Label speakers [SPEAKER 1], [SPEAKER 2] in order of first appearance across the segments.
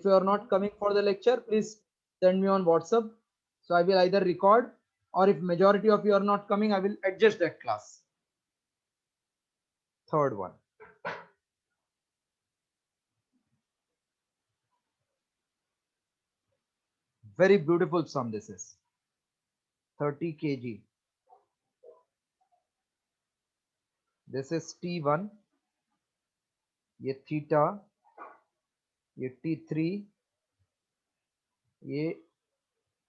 [SPEAKER 1] you are not coming for the lecture, please send me on WhatsApp. So I will either record, or if majority of you are not coming, I will adjust that class. Third one. Very beautiful sum this is. 30 kg. This is T1. ये theta. ये T3. ये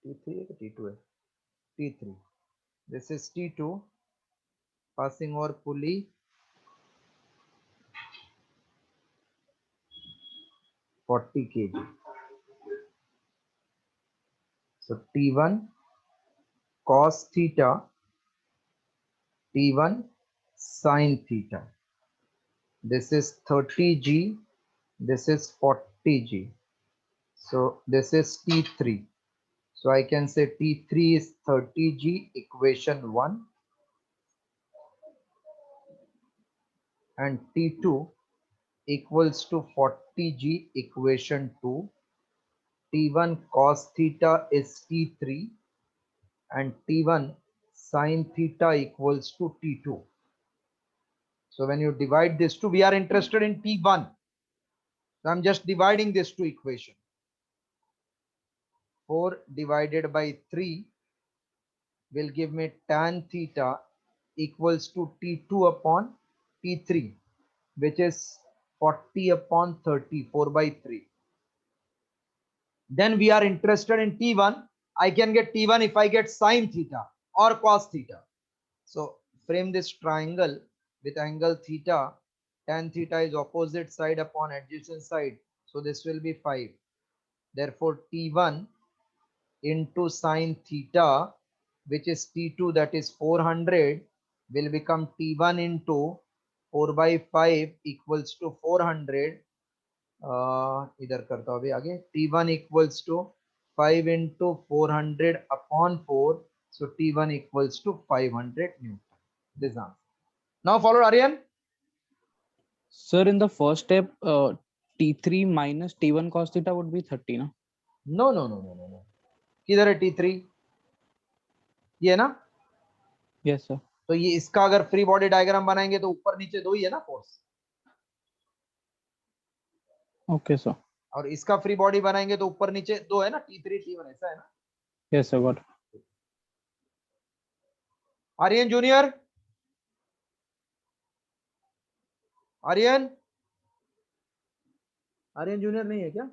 [SPEAKER 1] T3 है कि T2 है? T3. This is T2. Passing over pulley. 40 kg. So T1 cos theta, T1 sin theta. This is 30G, this is 40G. So this is T3. So I can say T3 is 30G, equation 1, and T2 equals to 40G, equation 2. T1 cos theta is T3, and T1 sin theta equals to T2. So when you divide this two, we are interested in T1. So I'm just dividing this two equation. 4 divided by 3 will give me tan theta equals to T2 upon T3, which is 40 upon 30, 4 by 3. Then we are interested in T1. I can get T1 if I get sin theta or cos theta. So frame this triangle with angle theta. Tan theta is opposite side upon adjacent side. So this will be 5. Therefore T1 into sin theta, which is T2, that is 400, will become T1 into 4 by 5 equals to 400. इधर करता हूँ अभी आगे. T1 equals to 5 into 400 upon 4. So T1 equals to 500 Newton. This answer. Now follow Aryan.
[SPEAKER 2] Sir, in the first step, T3 minus T1 cos theta would be 30, ना?
[SPEAKER 1] No, no, no, no, no, no. किधर है T3? ये ना?
[SPEAKER 2] Yes, sir.
[SPEAKER 1] तो ये इसका अगर free body diagram बनाएंगे तो ऊपर नीचे दो ही है ना फोर्स.
[SPEAKER 2] Okay, sir.
[SPEAKER 1] और इसका फ्री बॉडी बनाएंगे तो ऊपर नीचे दो है ना, T3 T1, ऐसा है ना.
[SPEAKER 2] Yes, sir. Got it.
[SPEAKER 1] Aryan junior. Aryan. Aryan junior नहीं है क्या?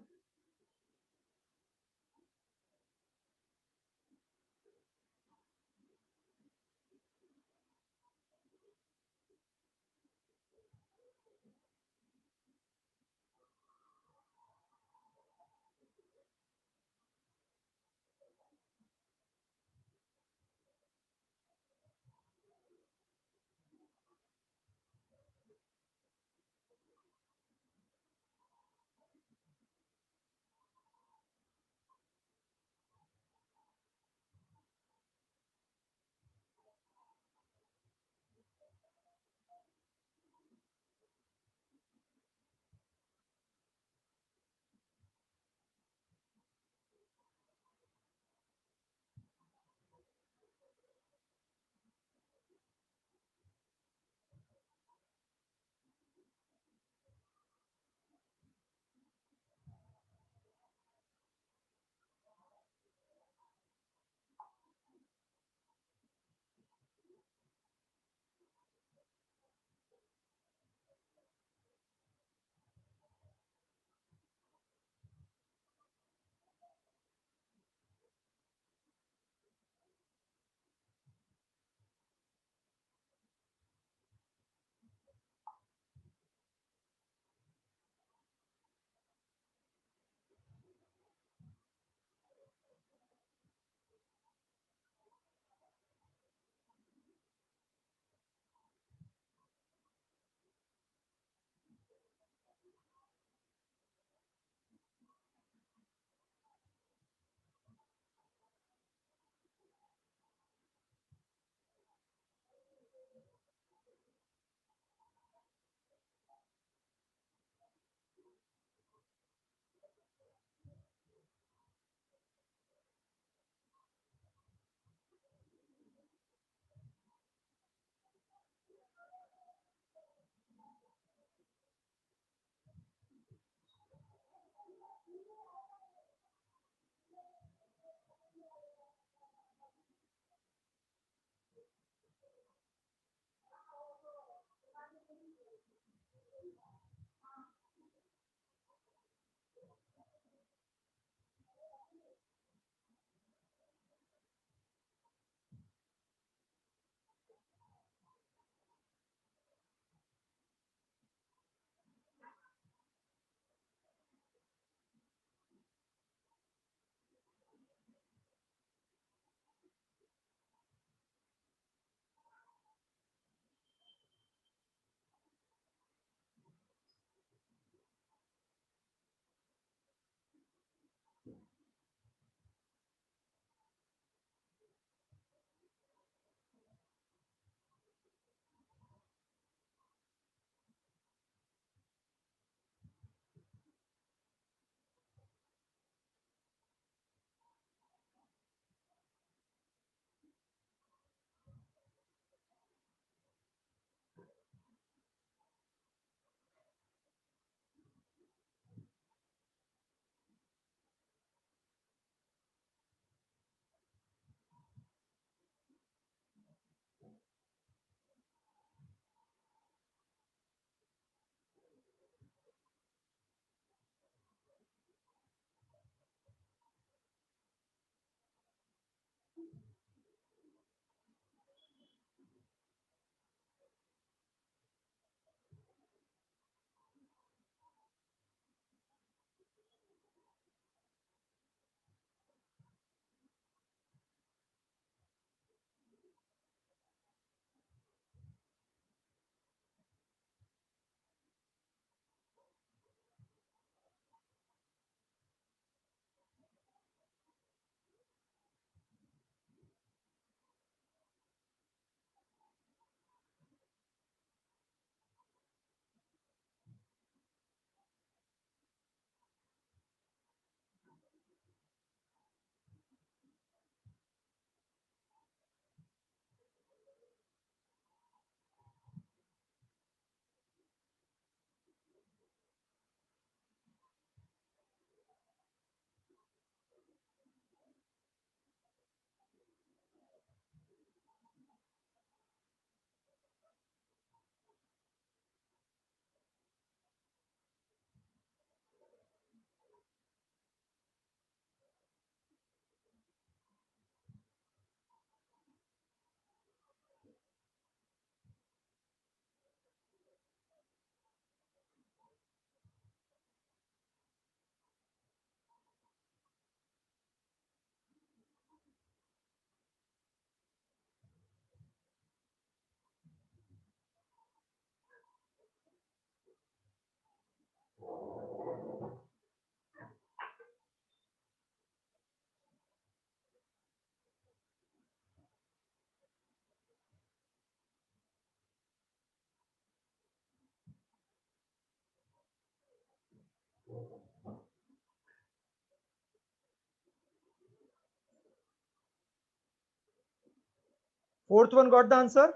[SPEAKER 1] Fourth one got the answer?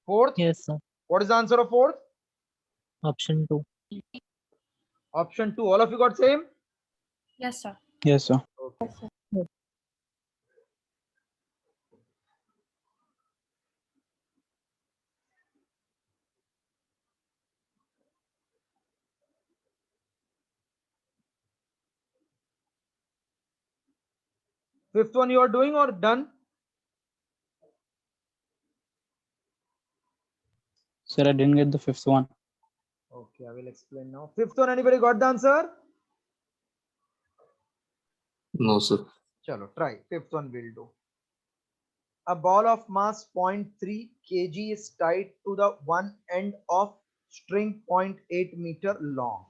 [SPEAKER 1] Fourth?
[SPEAKER 3] Yes, sir.
[SPEAKER 1] What is the answer of fourth?
[SPEAKER 3] Option 2.
[SPEAKER 1] Option 2. All of you got same?
[SPEAKER 4] Yes, sir.
[SPEAKER 2] Yes, sir.
[SPEAKER 1] Okay. Fifth one you are doing or done?
[SPEAKER 2] Sir, I didn't get the fifth one.
[SPEAKER 1] Okay, I will explain now. Fifth one, anybody got the answer?
[SPEAKER 5] No, sir.
[SPEAKER 1] Chalo, try. Fifth one will do. A ball of mass 0.3 kg is tied to the one end of string 0.8 meter long.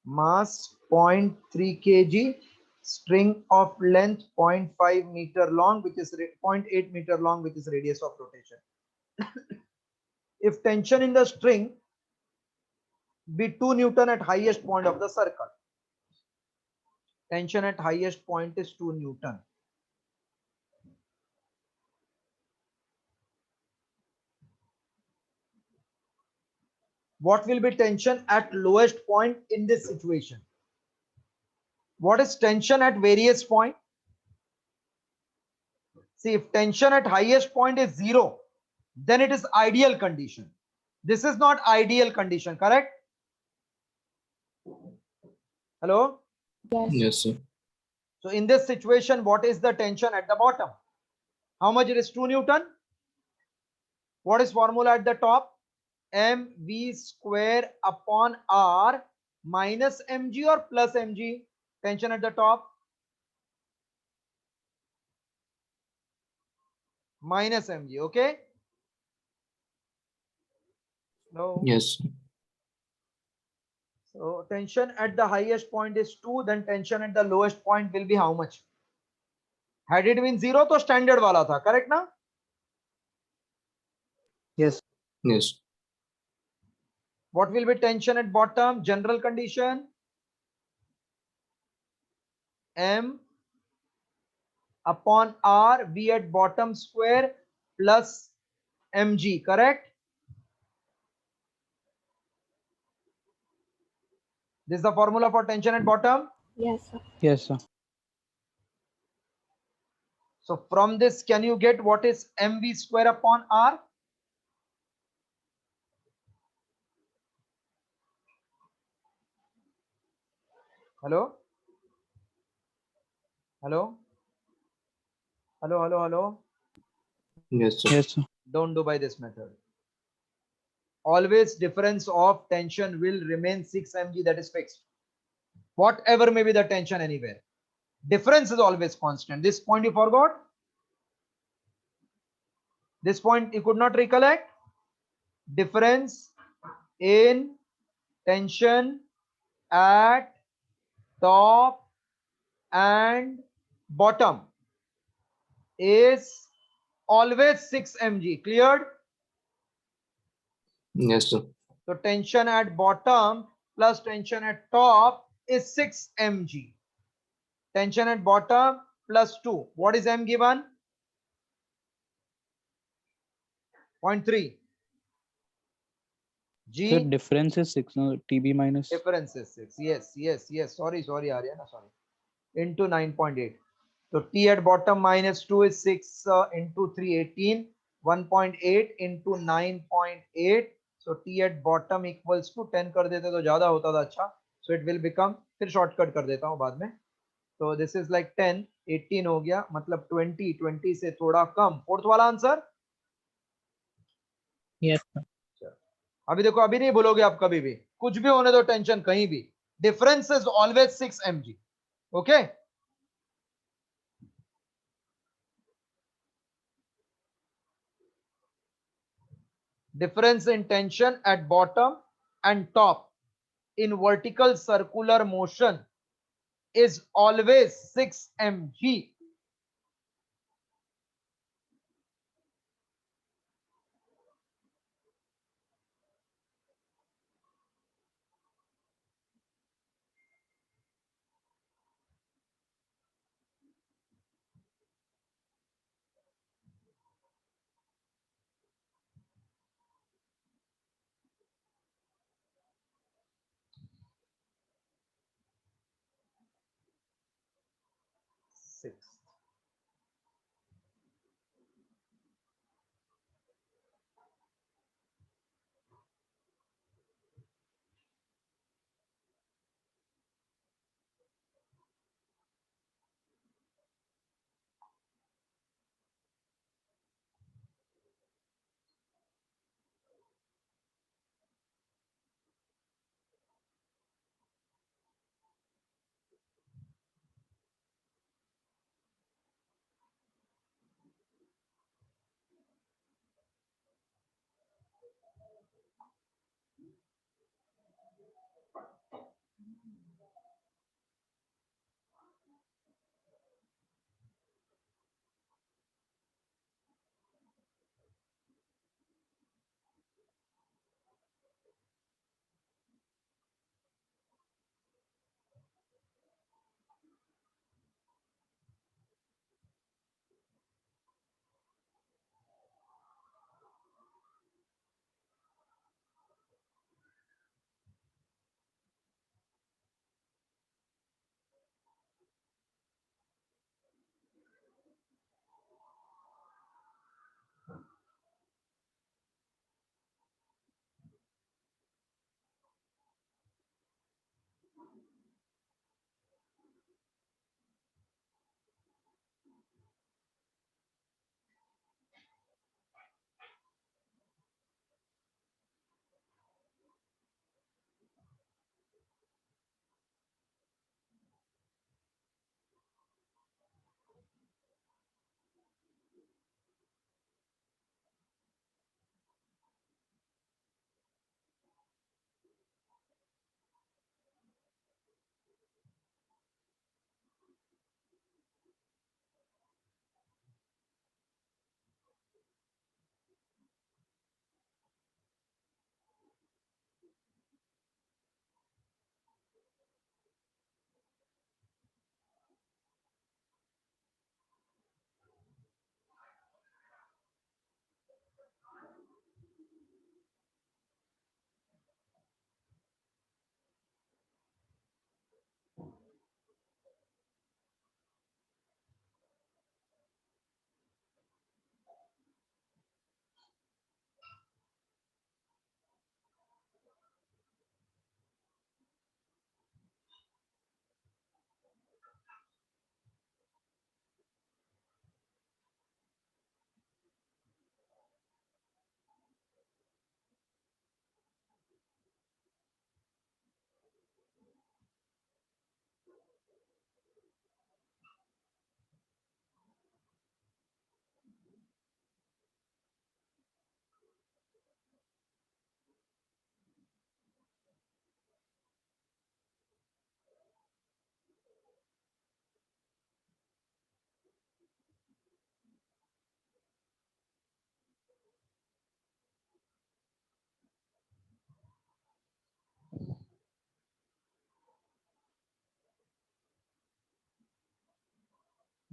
[SPEAKER 1] Mass 0.3 kg, string of length 0.5 meter long, which is 0.8 meter long, which is radius of rotation. If tension in the string be 2 Newton at highest point of the circle. Tension at highest point is 2 Newton. What will be tension at lowest point in this situation? What is tension at various point? See, if tension at highest point is 0, then it is ideal condition. This is not ideal condition, correct? Hello?
[SPEAKER 5] Yes, sir.
[SPEAKER 1] So in this situation, what is the tension at the bottom? How much it is? 2 Newton. What is formula at the top? mv square upon r minus mg or plus mg. Tension at the top minus mg. Okay. No.
[SPEAKER 5] Yes, sir.
[SPEAKER 1] So tension at the highest point is 2, then tension at the lowest point will be how much? Had it been 0 तो standard वाला था, correct ना?
[SPEAKER 2] Yes.
[SPEAKER 5] Yes.
[SPEAKER 1] What will be tension at bottom? General condition m upon r, v at bottom square plus mg, correct? This is the formula for tension at bottom.
[SPEAKER 4] Yes, sir.
[SPEAKER 2] Yes, sir.
[SPEAKER 1] So from this, can you get what is mv square upon r? Hello? Hello? Hello, hello, hello?
[SPEAKER 5] Yes, sir.
[SPEAKER 2] Yes, sir.
[SPEAKER 1] Don't do by this method. Always difference of tension will remain 6 mg, that is fixed. Whatever may be the tension anywhere. Difference is always constant. This point you forgot? This point you could not recollect? Difference in tension at top and bottom is always 6 mg. Cleared?
[SPEAKER 5] Yes, sir.
[SPEAKER 1] So tension at bottom plus tension at top is 6 mg. Tension at bottom plus 2. What is m given? 0.3.
[SPEAKER 2] Sir,
[SPEAKER 1] G
[SPEAKER 2] difference is 6, no? TB minus.
[SPEAKER 1] difference is 6. Yes, yes, yes. Sorry, Aryana, sorry. Into 9.8. So T at bottom minus 2 is 6 into 3, 18. 1.8 into 9.8. So T at bottom equals to 10 कर देते तो ज़्यादा होता था अच्छा. So it will become, फिर shortcut कर देता हूँ बाद में. So this is like 10, 18 हो गया, मतलब 20, 20 से थोड़ा कम. Fourth वाला आंसर?
[SPEAKER 3] Yes, sir.
[SPEAKER 1] अभी देखो, अभी नहीं भूलोगे आप कभी भी, कुछ भी होने दो टेंशन कहीं भी. Difference is always 6 mg. Okay? Difference in tension at bottom and top in vertical circular motion is always 6 mg.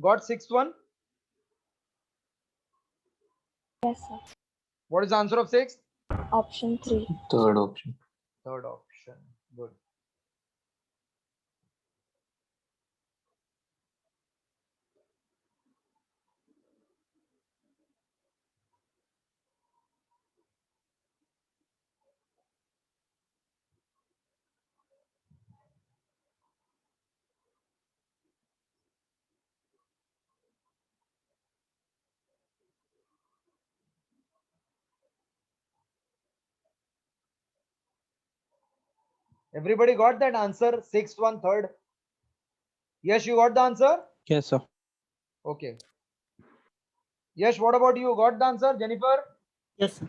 [SPEAKER 1] Got sixth one?
[SPEAKER 4] Yes, sir.
[SPEAKER 1] What is the answer of sixth?
[SPEAKER 4] Option 3.
[SPEAKER 5] Third option.
[SPEAKER 1] Third option. Good. Everybody got that answer? Sixth one, third. Yes, you got the answer?
[SPEAKER 2] Yes, sir.
[SPEAKER 1] Okay. Yes, what about you? Got the answer, Jennifer?
[SPEAKER 3] Yes, sir.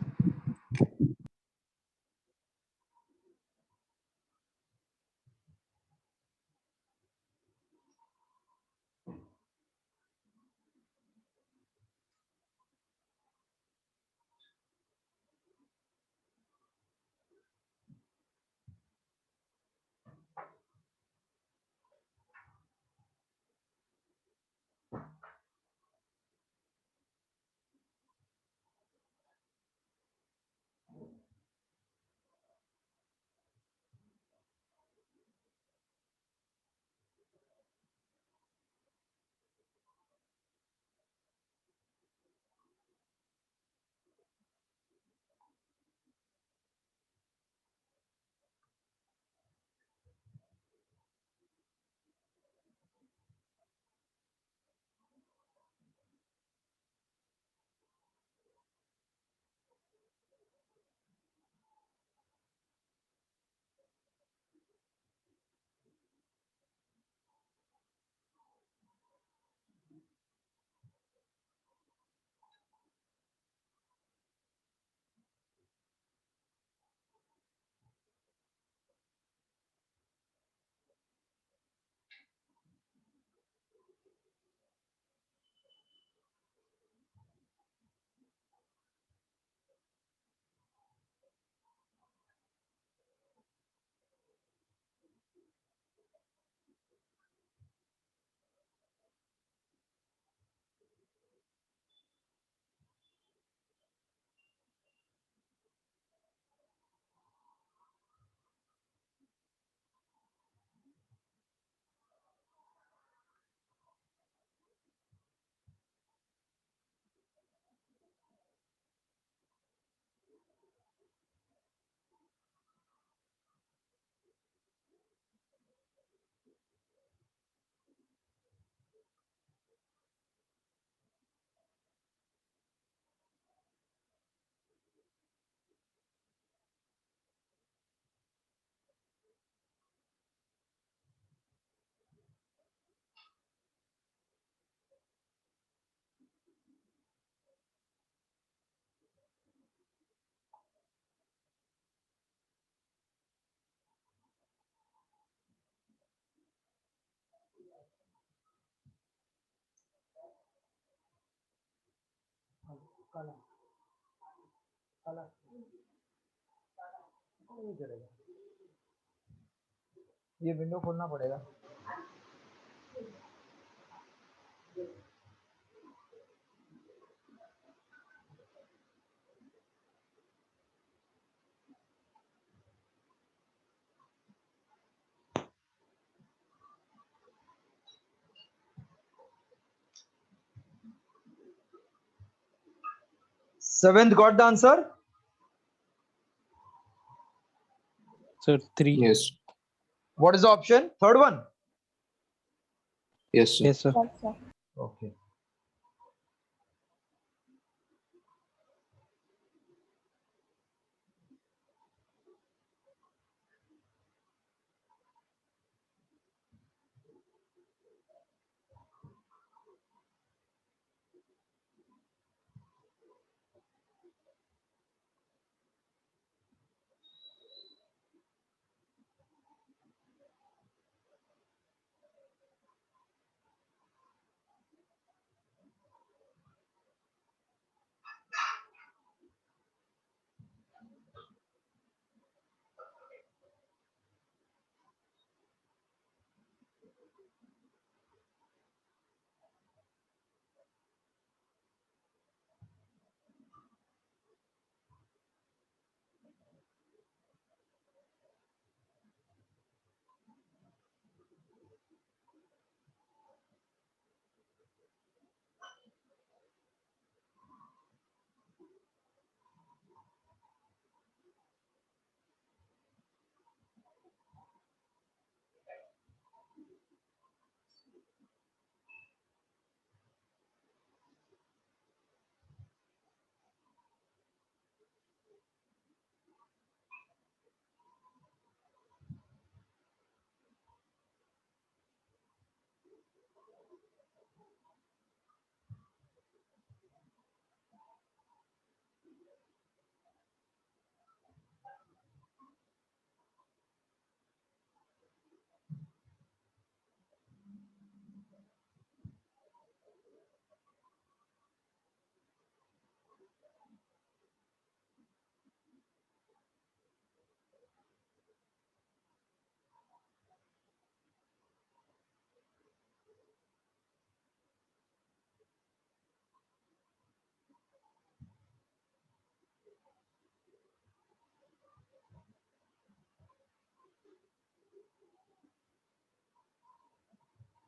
[SPEAKER 1] ये window खोलना पड़ेगा. Seventh got the answer?
[SPEAKER 2] Sir, 3.
[SPEAKER 5] Yes.
[SPEAKER 1] What is the option? Third one?
[SPEAKER 5] Yes, sir.
[SPEAKER 2] Yes, sir.
[SPEAKER 4] Yes, sir.
[SPEAKER 1] Okay.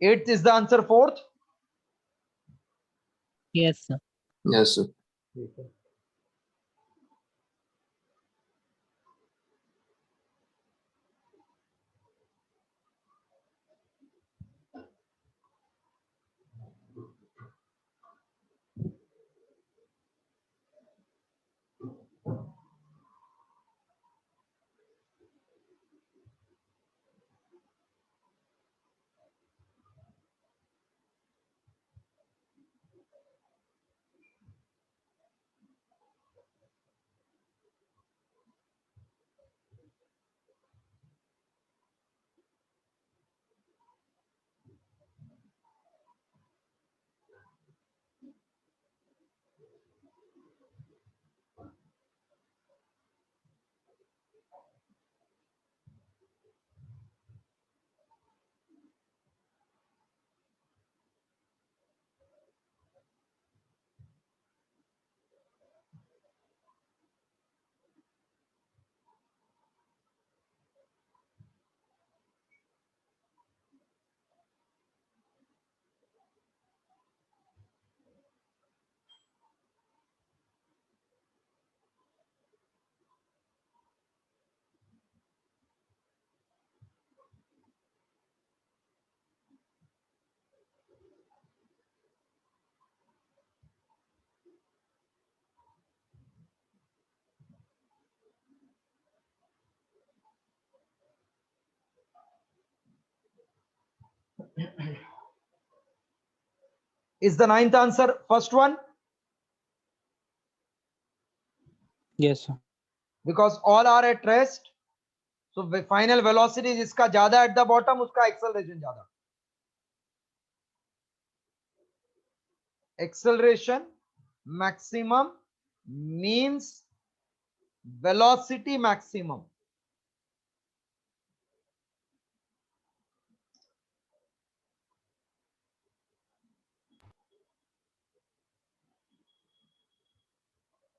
[SPEAKER 1] 8th is the answer, 4th.
[SPEAKER 3] Yes, sir.
[SPEAKER 5] Yes, sir.
[SPEAKER 1] Is the 9th answer first one?
[SPEAKER 2] Yes, sir.
[SPEAKER 1] Because all are at rest. So the final velocity जिसका ज्यादा at the bottom, उसका acceleration ज्यादा. Acceleration maximum means velocity maximum.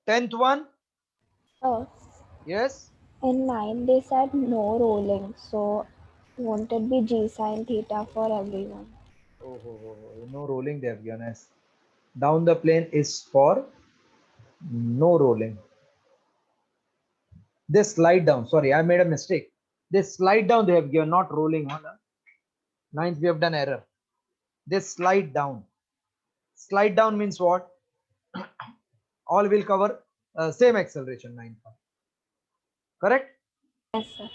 [SPEAKER 1] Tenth one,
[SPEAKER 4] Oh,
[SPEAKER 1] yes.
[SPEAKER 4] in 9 they said no rolling, so won't it be g sine theta for everyone?
[SPEAKER 1] No rolling they have given us. Down the plane is for no rolling. They slide down. Sorry, I made a mistake. They slide down. They have given not rolling. Ninth, we have done error. They slide down. Slide down means what? All will cover same acceleration. Ninth one. Correct?
[SPEAKER 4] Yes, sir.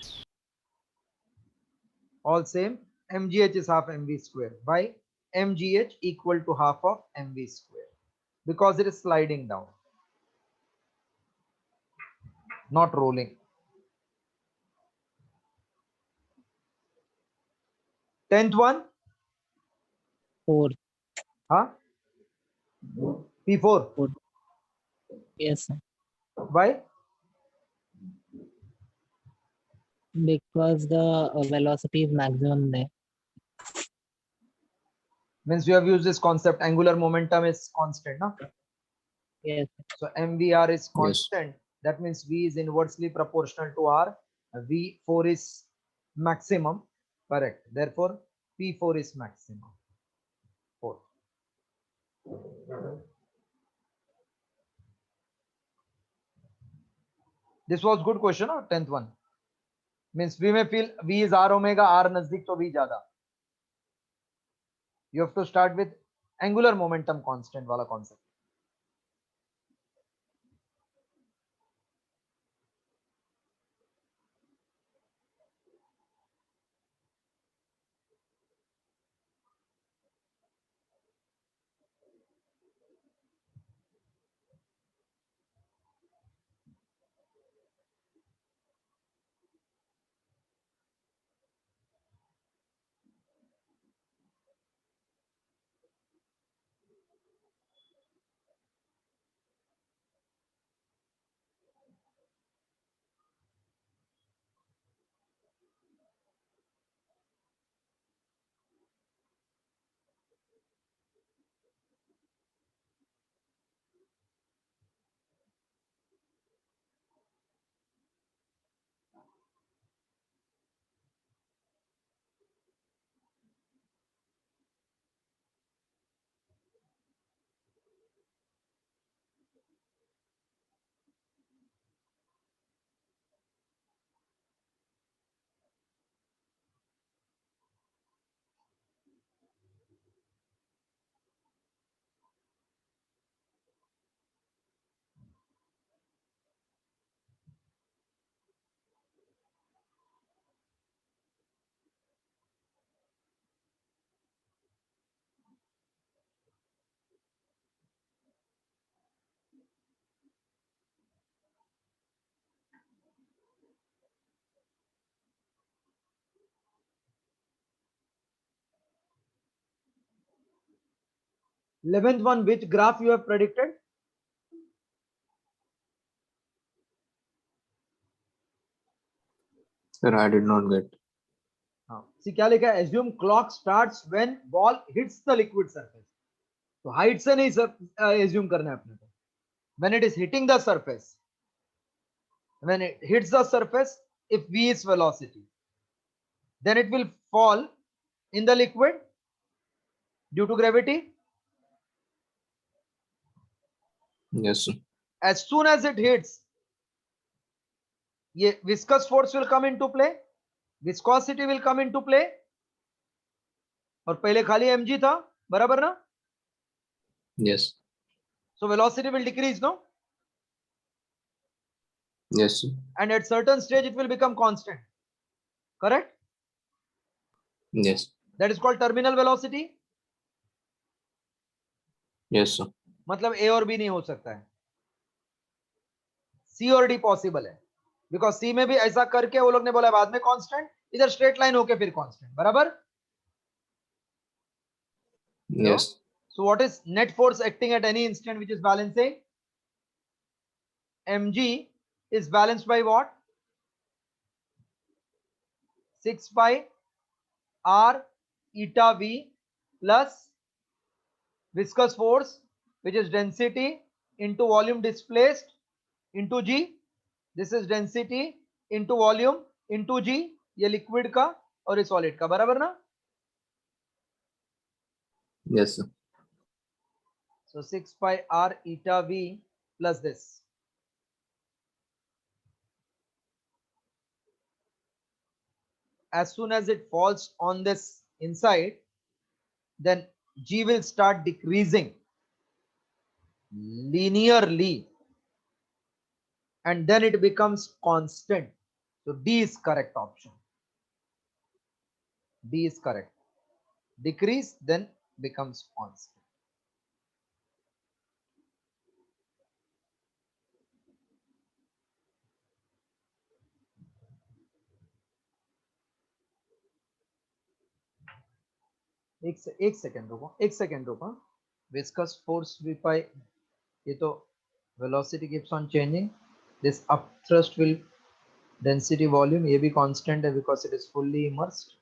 [SPEAKER 1] All same. mgh is half mv square. Why? mgh equal to half of mv square. Because it is sliding down. Not rolling. 10th one.
[SPEAKER 3] 4.
[SPEAKER 1] Huh? P4.
[SPEAKER 3] 4. Yes, sir.
[SPEAKER 1] Why?
[SPEAKER 3] Because the velocity is maximum there.
[SPEAKER 1] Means we have used this concept. Angular momentum is constant. No?
[SPEAKER 3] Yes.
[SPEAKER 1] So mvr is
[SPEAKER 5] Yes.
[SPEAKER 1] constant. That means v is inversely proportional to r. V4 is maximum. Correct. Therefore, P4 is maximum. 4. This was good question. 10th one. Means we may feel V is R omega, R nazdik to V jada. You have to start with angular momentum constant wala concept. 11th one, which graph you have predicted?
[SPEAKER 5] Sir, I did not get.
[SPEAKER 1] See क्या लिखा है? Assume clock starts when ball hits the liquid surface. तो height से नहीं assume करना है अपने को. When it is hitting the surface, when it hits the surface, if v is velocity, then it will fall in the liquid due to gravity.
[SPEAKER 5] Yes, sir.
[SPEAKER 1] As soon as it hits, ये viscous force will come into play, viscosity will come into play, और पहले खाली mg था, बराबर ना?
[SPEAKER 5] Yes.
[SPEAKER 1] So velocity will decrease, no?
[SPEAKER 5] Yes, sir.
[SPEAKER 1] And at certain stage it will become constant. Correct?
[SPEAKER 5] Yes.
[SPEAKER 1] That is called terminal velocity.
[SPEAKER 5] Yes, sir.
[SPEAKER 1] मतलब A और B नहीं हो सकता है. C और D पॉसिबल है. Because C में भी ऐसा करके वो लोग ने बोला बाद में कांस्टेंट, इधर स्ट्रेट लाइन होके फिर कांस्टेंट, बराबर?
[SPEAKER 5] Yes.
[SPEAKER 1] So what is net force acting at any instant which is balancing? Mg is balanced by what? 6 pi r eta v plus viscous force, which is density into volume displaced into g. This is density into volume into g. ये liquid का और ये solid का, बराबर ना?
[SPEAKER 5] Yes, sir.
[SPEAKER 1] So 6 pi r eta v plus this. As soon as it falls on this inside, then g will start decreasing linearly, and then it becomes constant. So D is correct option. D is correct. Decrease, then becomes constant. एक second रुको. Viscous force v pi, ये तो velocity keeps on changing. This upthrust will density volume, ये भी constant है because it is fully immersed.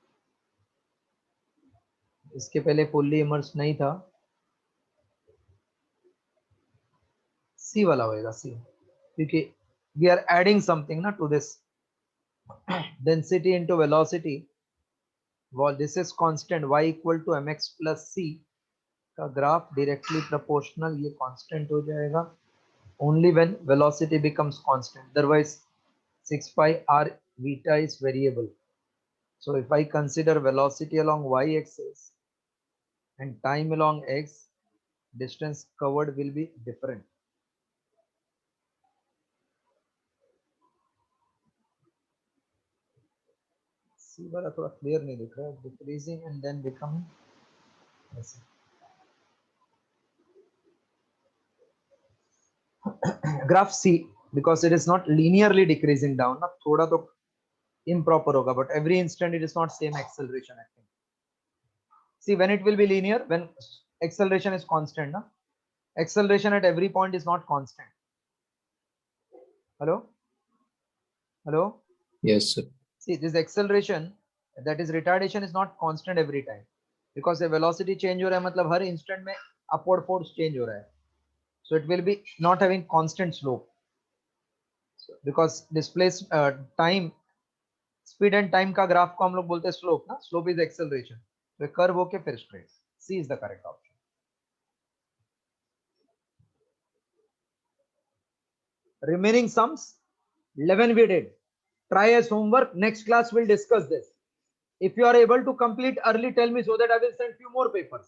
[SPEAKER 1] इसके पहले fully immersed नहीं था. C वाला होएगा C, क्योंकि we are adding something ना to this density into velocity. Well, this is constant y equal to mx plus c का ग्राफ directly proportional, ये constant हो जाएगा only when velocity becomes constant. Otherwise 6 pi r beta is variable. So if I consider velocity along y axis and time along x, distance covered will be different. C वाला थोड़ा clear नहीं दिख रहा है, decreasing and then becoming ऐसे. Graph C, because it is not linearly decreasing down, ना थोड़ा तो improper होगा, but every instant it is not same acceleration acting. See, when it will be linear, when acceleration is constant, na? Acceleration at every point is not constant. Hello? Hello?
[SPEAKER 5] Yes, sir.
[SPEAKER 1] See, this acceleration, that is retardation, is not constant every time, because the velocity change हो रहा है, मतलब हर instant में upward force change हो रहा है. So it will be not having constant slope. So, because displaced time, speed and time का graph को हम लोग बोलते हैं slope ना, slope is acceleration. So curve होके फिर straight. C is the correct option. Remaining sums 11 we did. Try as homework. Next class we'll discuss this. If you are able to complete early, tell me so that I will send few more papers.